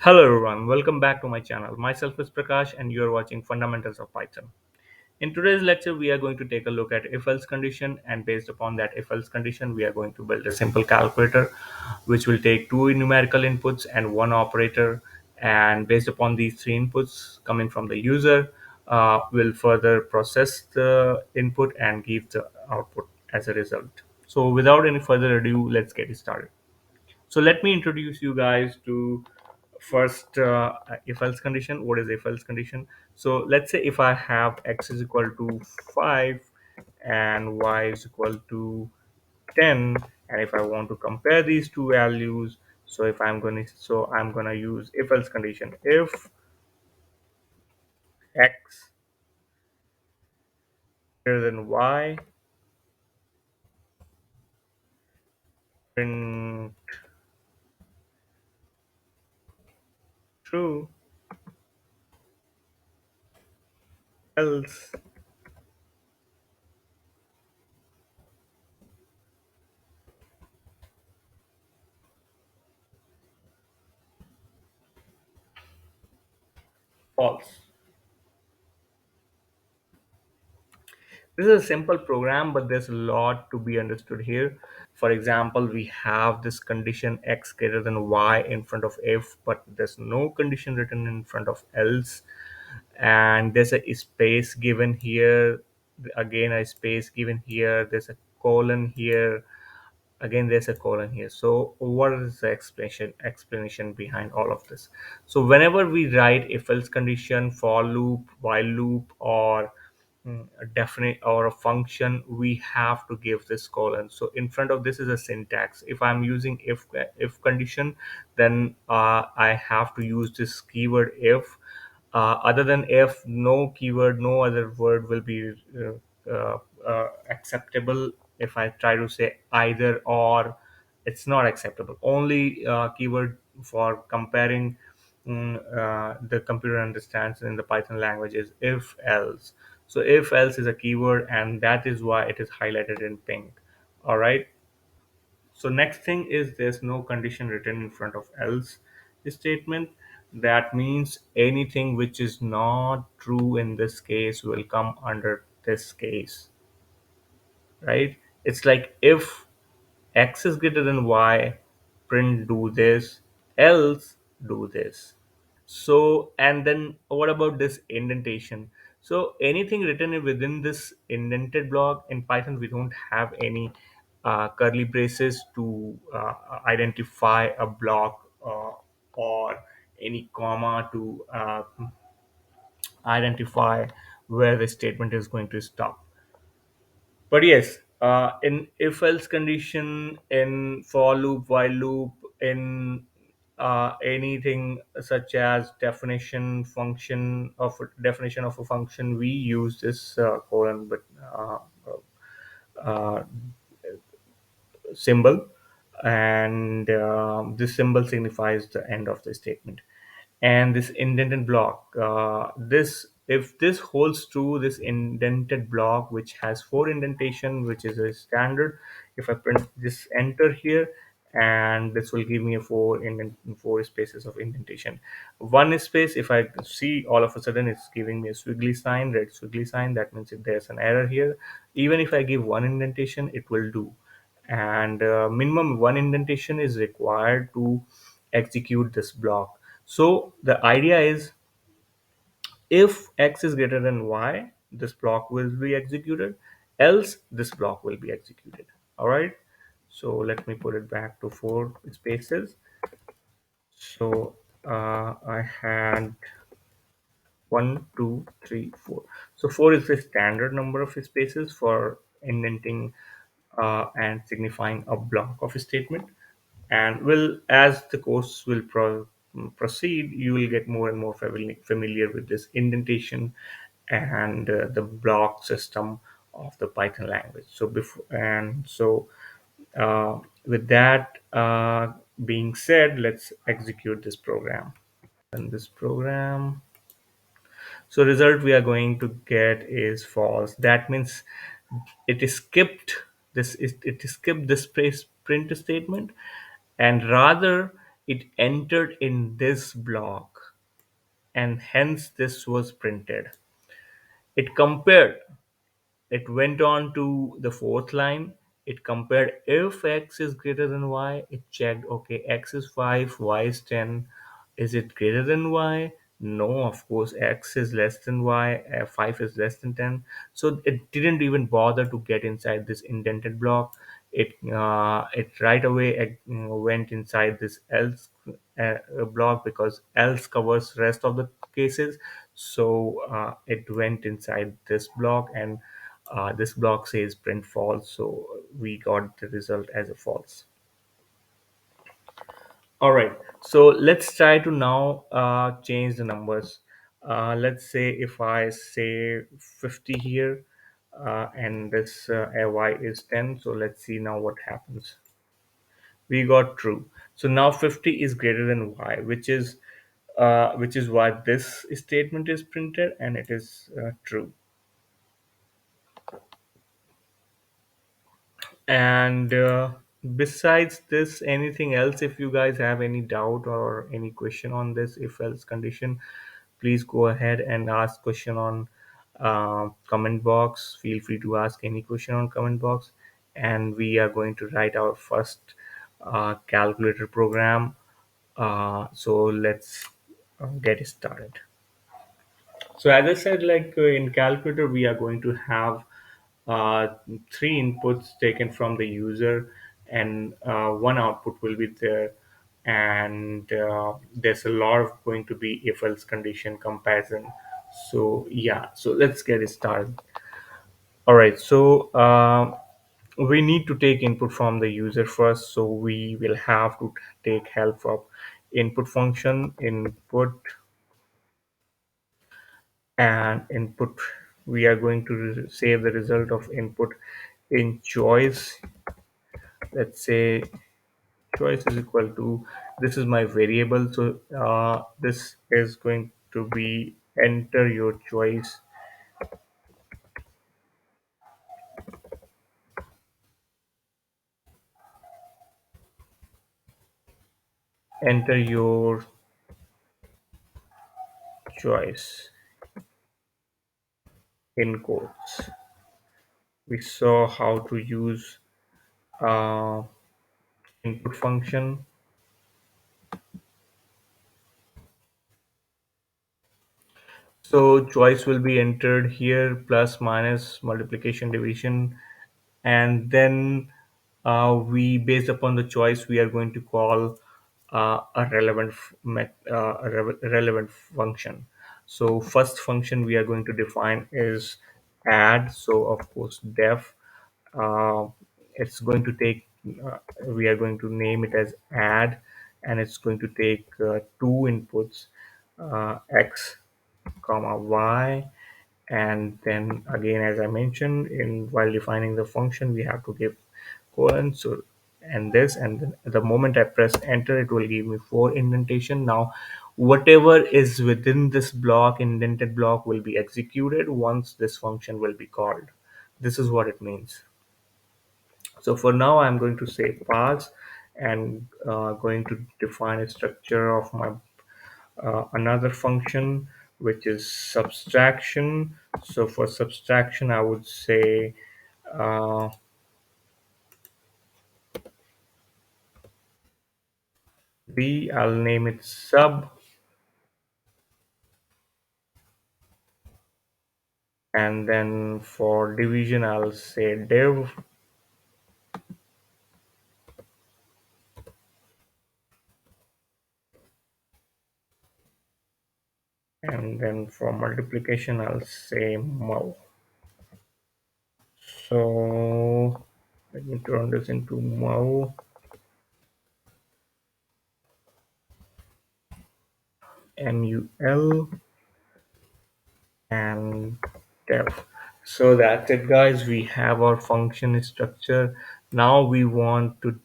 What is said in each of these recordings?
Hello everyone, welcome back to my channel. Myself is Prakash and you are watching Fundamentals of Python. In today's lecture, we are going to take a look at if-else condition, and based upon that if-else condition, we are going to build a simple calculator which will take two numerical inputs and one operator, and based upon these three inputs coming from the user, will further process the input and give the output as a result. So without any further ado, let's get started. So let me introduce you guys to first if else condition. What is if else condition? So let's say if I have x is equal to 5 and y is equal to 10, and if I want to compare these two values, I'm going to use if else condition. If x greater than y, print true, else false. This is a simple program, but there's a lot to be understood here. For example, we have this condition x greater than y in front of if, but there's no condition written in front of else. And there's a space given here, again a space given here, there's a colon here, again there's a colon here. So what is the explanation behind all of this? So whenever we write if else condition, for loop, while loop, or a definite or a function, we have to give this colon. So in front of this is a syntax. If I'm using if condition, then I have to use this keyword if. Other than if, no keyword, no other word will be acceptable. If I try to say either or, it's not acceptable. Only keyword for comparing the computer understands in the Python language is if else. So if else is a keyword, and that is why it is highlighted in pink. All right. So next thing is there's no condition written in front of else statement. That means anything which is not true in this case will come under this case, right? It's like if x is greater than y, print do this, else do this. So, and then what about this indentation? So anything written within this indented block in Python, we don't have any curly braces to identify a block, or any comma to identify where the statement is going to stop. But yes, in if else condition, in for loop, while loop, in anything such as definition of a function, we use this colon but uh, symbol, and this symbol signifies the end of the statement. And this indented block, this if this holds true, this indented block which has four indentation, which is a standard, if I print this enter here, and this will give me a four spaces of indentation. One space, if I see, all of a sudden it's giving me a squiggly sign, red squiggly sign. That means if there's an error here, even if I give one indentation, it will do. And minimum one indentation is required to execute this block. So the idea is, if x is greater than y, this block will be executed, else this block will be executed. All right. So let me put it back to four spaces. So I had one, two, three, four. So four is the standard number of spaces for indenting and signifying a block of a statement. And will, as the course will proceed, you will get more and more familiar with this indentation and the block system of the Python language. So before and so with that being said, let's execute this program. And this program, so result we are going to get is false. That means it is skipped this print statement, and rather it entered in this block, and hence this was printed. It compared. It went on to the fourth line. It compared if x is greater than y. It checked, okay, x is 5, y is 10. Is it greater than y? No, of course, x is less than y, 5 is less than 10. So it didn't even bother to get inside this indented block. It right away went inside this else block, because else covers rest of the cases. So it went inside this block, and this block says print false, so we got the result as a false. All right, so let's try to now change the numbers. Let's say if I say 50 here, and this y is 10, so let's see now what happens. We got true. So now 50 is greater than y, which is why this statement is printed, and it is true. And besides this, anything else? If you guys have any doubt or any question on this if else condition, please go ahead and ask question on comment box. Feel free to ask any question on comment box, and we are going to write our first calculator program. So let's get started. So as I said, like in calculator, we are going to have uh, three inputs taken from the user, and one output will be there. And there's a lot of going to be if else condition comparison. So yeah, so let's get it started. All right, so we need to take input from the user first. So we will have to take help of input function, input and input. We are going to save the result of input in choice. Let's say choice is equal to, this is my variable, so this is going to be enter your choice. Enter your choice in quotes. We saw how to use uh, input function. So choice will be entered here, plus minus multiplication division, and then we, based upon the choice, we are going to call a relevant relevant function. So first function we are going to define is add. So of course def, uh, it's going to take, we are going to name it as add, and it's going to take two inputs, x comma y, and then again, as I mentioned, in while defining the function, we have to give colon. So and this, and then the moment I press enter, it will give me four indentation. Now whatever is within this block, indented block, will be executed once this function will be called. This is what it means. So for now I'm going to say pass, and going to define a structure of my another function, which is subtraction. So for subtraction, I would say uh, b. I'll name it sub, and then for division, I'll say div, and then for multiplication, I'll say mul. So let me turn this into mul, mul, and def. So that's it, guys. We have our function structure. Now we want to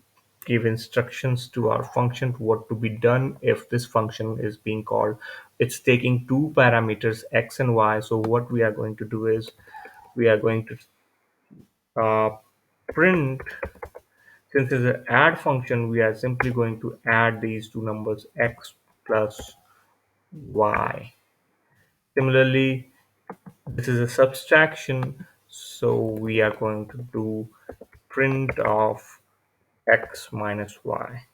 give instructions to our function what to be done if this function is being called. It's taking two parameters, x and y. So what we are going to do is we are going to uh, print. Since it's an add function, we are simply going to add these two numbers, x plus y. Similarly, this is a subtraction, so we are going to do print of x minus y.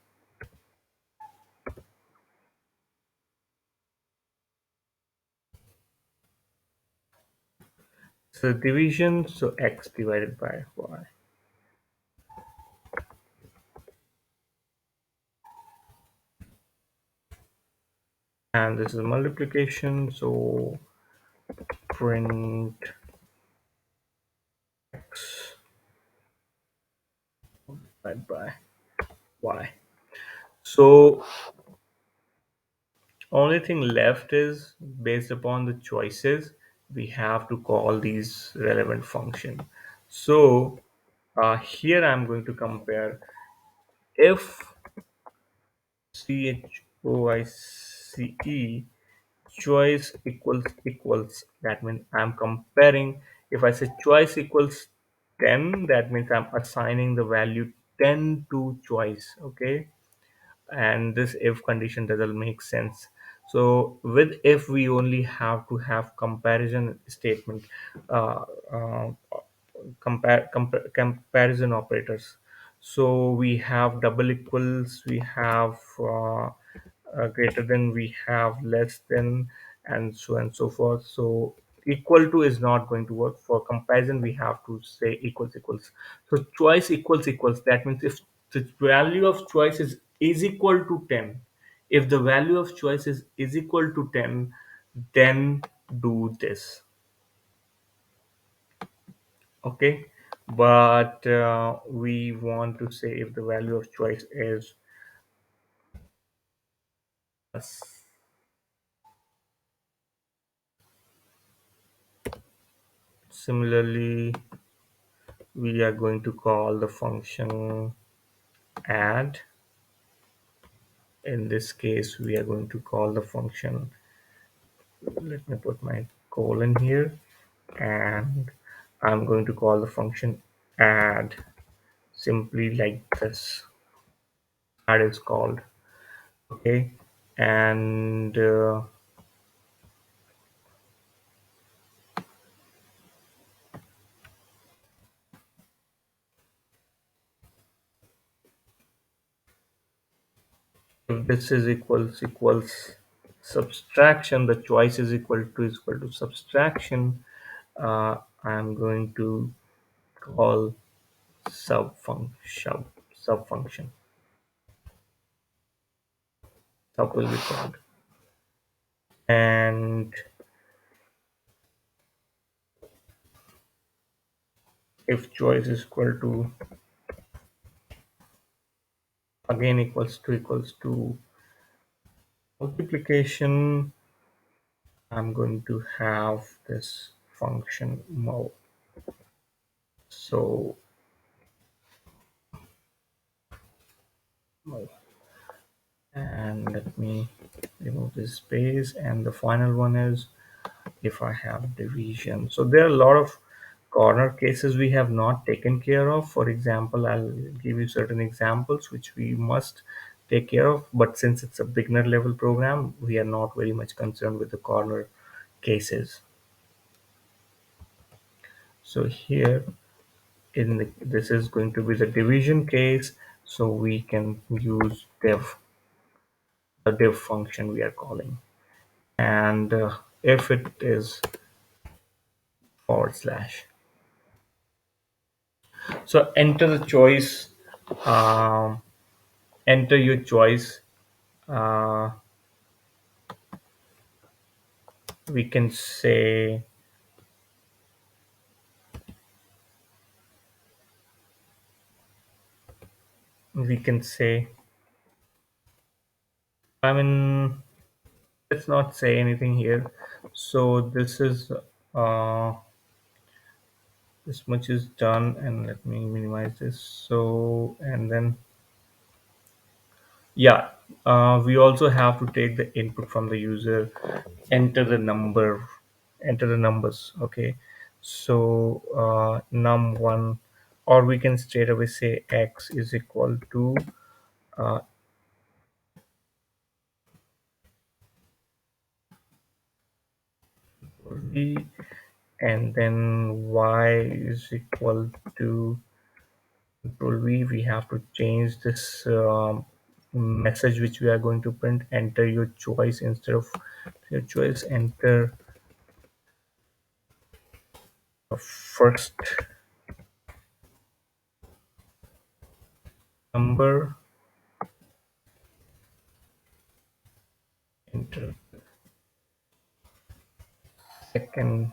So division, so x divided by y. And this is multiplication, so print x divided by y. So only thing left is, based upon the choices, we have to call these relevant function. So here I'm going to compare if choice choice equals, that means I'm comparing. If I say choice equals 10, that means I'm assigning the value 10 to choice. Okay, and this if condition doesn't make sense. So with if, we only have to have comparison statement, uh, uh, comparison operators. So we have double equals, we have greater than, we have less than, and so on and so forth. So equal to is not going to work. For comparison, we have to say equals equals. So choice equals equals, that means if the value of choice is equal to 10, if the value of choice is equal to 10, then do this. Okay, but we want to say if the value of choice is plus. Similarly, we are going to call the function add. In this case, we are going to call the function, let me put my colon here, and I'm going to call the function add simply like this. Add is called. Okay, and if this is equals subtraction, the choice is equal to subtraction, I'm going to call subfunction. Sub will be called. And if choice is equal to, again equals to multiplication, I'm going to have this function mul. So mul. And let me remove this space, and the final one is if I have division. So there are a lot of corner cases we have not taken care of. For example, I'll give you certain examples which we must take care of, but since it's a beginner level program, we are not very much concerned with the corner cases. So here this is going to be the division case, so we can use the div function we are calling. And if it is forward slash, so enter the choice, um, enter your choice. uh, we can say, we can say I mean, let's not say anything here. So this is this much is done, and let me minimize this. So, and then yeah, we also have to take the input from the user, enter the number, enter the numbers. Okay, so num1 or we can straight away say x is equal to uh, v, and then y is equal to control v. We have to change this message which we are going to print. Enter your choice instead of your choice. Enter the first number. Enter second.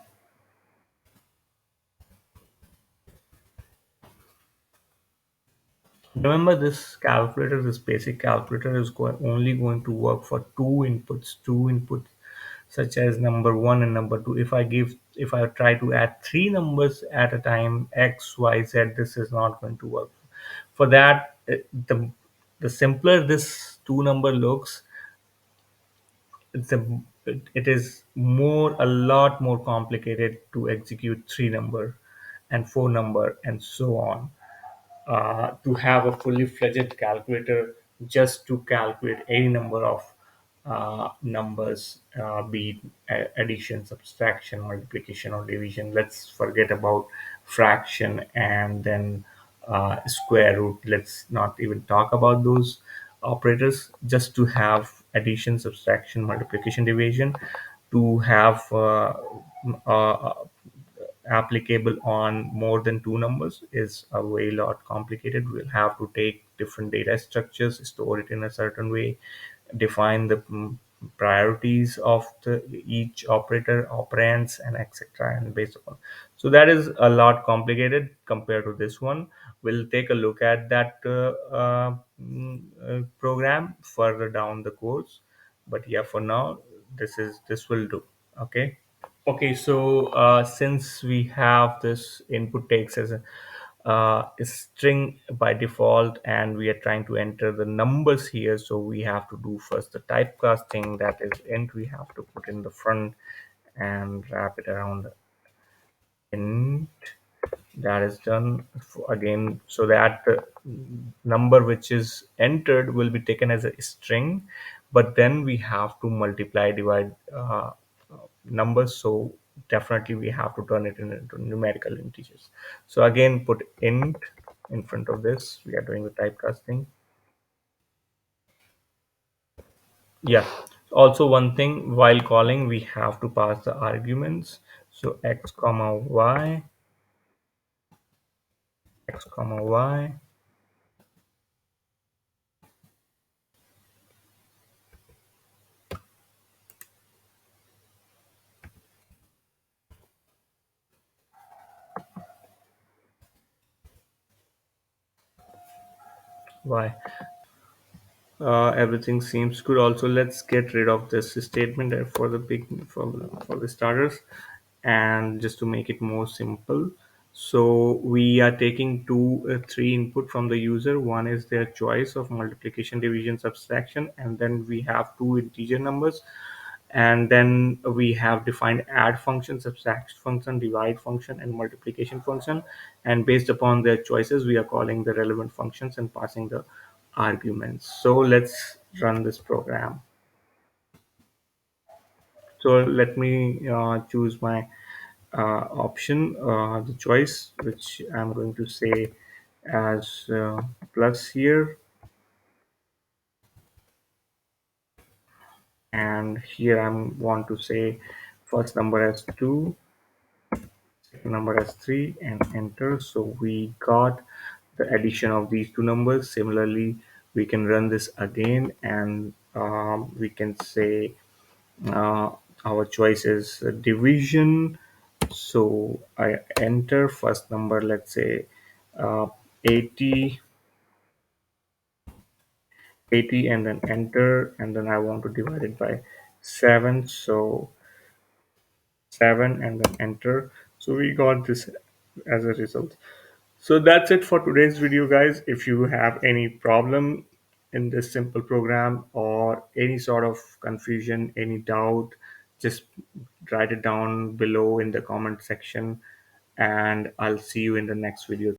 Remember, this calculator, this basic calculator is only going to work for two inputs such as number one and number two. If I try to add three numbers at a time, x, y, z, this is not going to work. For that, the simpler this two number looks, it is a lot more complicated to execute three number and four number and so on. To have a fully fledged calculator just to calculate any number of numbers, be it addition, subtraction, multiplication, or division. Let's forget about fraction and then square root. Let's not even talk about those operators. Just to have addition, subtraction, multiplication, division, to have uh, applicable on more than two numbers is a way lot complicated. We'll have to take different data structures, store it in a certain way, define the priorities of the each operator, operands, and etc. And based upon, so that is a lot complicated compared to this one. We'll take a look at that program further down the course, but yeah, for now this will do. Okay. Okay, so since we have this input takes as a string by default, and we are trying to enter the numbers here, so we have to do first the typecasting, that is int we have to put in the front and wrap it around int. That is done again, so that the number which is entered will be taken as a string, but then we have to multiply, divide numbers, so definitely we have to turn it into numerical integers. So again, put int in front of this. We are doing the typecasting. Yeah, also one thing, while calling we have to pass the arguments. So x comma y, x comma y. Y. Everything seems good. Also, let's get rid of this statement for the for the starters, and just to make it more simple. So we are taking three input from the user. One is their choice of multiplication, division, subtraction, and then we have two integer numbers, and then we have defined add function, subtract function, divide function, and multiplication function, and based upon their choices we are calling the relevant functions and passing the arguments. So let's run this program. So let me choose my option, the choice which I'm going to say as plus here, and here I want to say first number as 2, number as 3, and enter. So we got the addition of these two numbers. Similarly, we can run this again, and we can say uh, our choice is division. So I enter first number, let's say uh, 80, 80, and then enter, and then I want to divide it by 7. So 7, and then enter. So we got this as a result. So that's it for today's video, guys. If you have any problem in this simple program or any sort of confusion, any doubt, just write it down below in the comment section, and I'll see you in the next video.